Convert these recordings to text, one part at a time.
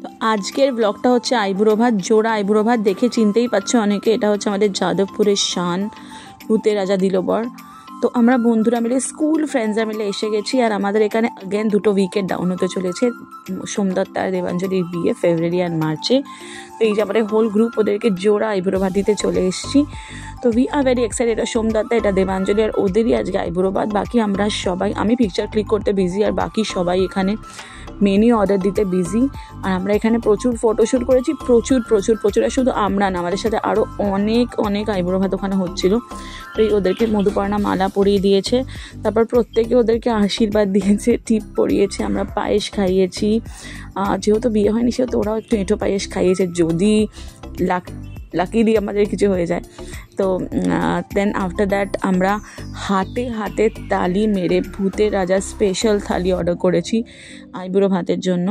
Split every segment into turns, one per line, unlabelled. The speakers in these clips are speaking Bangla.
তো আজকের ব্লগটা হচ্ছে আইবুড়ো ভাত, জোড়া আইবুড়ো ভাত দেখে চিনতেই পারছো অনেকে, এটা হচ্ছে আমাদের যাদবপুরের শান, ভূতের রাজা দিলবর। তো আমরা বন্ধুরা মিলে, স্কুল ফ্রেন্ডসরা মিলে এসে গেছি। আর আমাদের এখানে আগেন 2 উইকেট ডাউন হতে চলেছে, সোমদত্ত আর দেবাঞ্জলির বিয়ে ফেব্রুয়ারি আর মার্চে। তো এই যে আমাদের হোল গ্রুপ ওদেরকে জোড়া আইবুড়ো ভাত দিতে চলে এসেছি। তো উই আর ভেরি এক্সাইটেড। এটা সোমদত্তা, এটা দেবাঞ্জলি, আর ওদেরই আজকে আইবুড়ো ভাত। বাকি আমরা সবাই, আমি পিকচার ক্লিক করতে বিজি, আর বাকি সবাই এখানে মেনু অর্ডার দিতে বিজি। আর আমরা এখানে প্রচুর ফটোশ্যুট করেছি, প্রচুর। আর শুধু আমরা না, আমাদের সাথে আরও অনেক আইবুড়ো ভাত ওখানে হচ্ছিলো। তো ওদেরকে মধুপর্ণা মালা পরিয়ে দিয়েছে, তারপর প্রত্যেকে ওদেরকে আশীর্বাদ দিয়েছে, টিপ পরিয়েছে, আমরা পায়েস খাইয়েছি। যেহেতু বিয়ে হয়নি সেহেতু ওরাও একটু এঁটো পায়েস খাইয়েছে, যদি লাকিলি আমাদের কিছু হয়ে যায়। তো দেন আফটার দ্যাট আমরা হাতে তালি মেরে ভূতের রাজা স্পেশাল থালি অর্ডার করেছি আইবুড়ো ভাতের জন্য।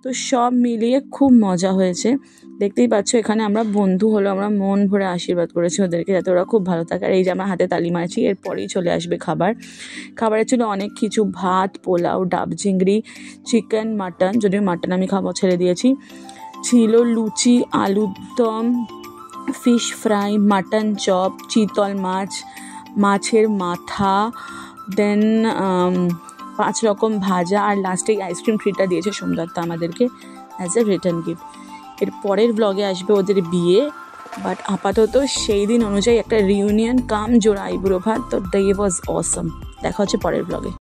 তো সব মিলিয়ে খুব মজা হয়েছে। দেখতেই পাচ্ছ এখানে আমরা বন্ধু হলো, আমরা মন ভরে আশীর্বাদ করেছি ওদেরকে যাতে ওরা খুব ভালো থাকে। আর এই যে আমরা হাতে তালি মারছি, এরপরেই চলে আসবে খাবারের ছিল অনেক কিছু, ভাত, পোলাও, ডাব চিংড়ি, চিকেন, মাটন, যদিও মাটন আমি খাবো ছেড়ে দিয়েছি, ছিল লুচি, আলুর দম, ফিশ ফ্রাই, মাটন চপ, চিতল মাছ, মাছের মাথা, দেন 5 রকম ভাজা, আর লাস্টে আইসক্রিম ট্রিটটা দিয়েছে সোমদত্তা আমাদেরকে অ্যাজ এ রিটার্ন গিফট। এর পরের ব্লগে আসবে ওদের বিয়ে, বাট আপাতত সেই দিন অনুযায়ী একটা রিউনিয়ন কাম জোড়া আইবুড়ো ভাত। তো ডে ওয়াজ অসম। দেখা হচ্ছে পরের ব্লগে।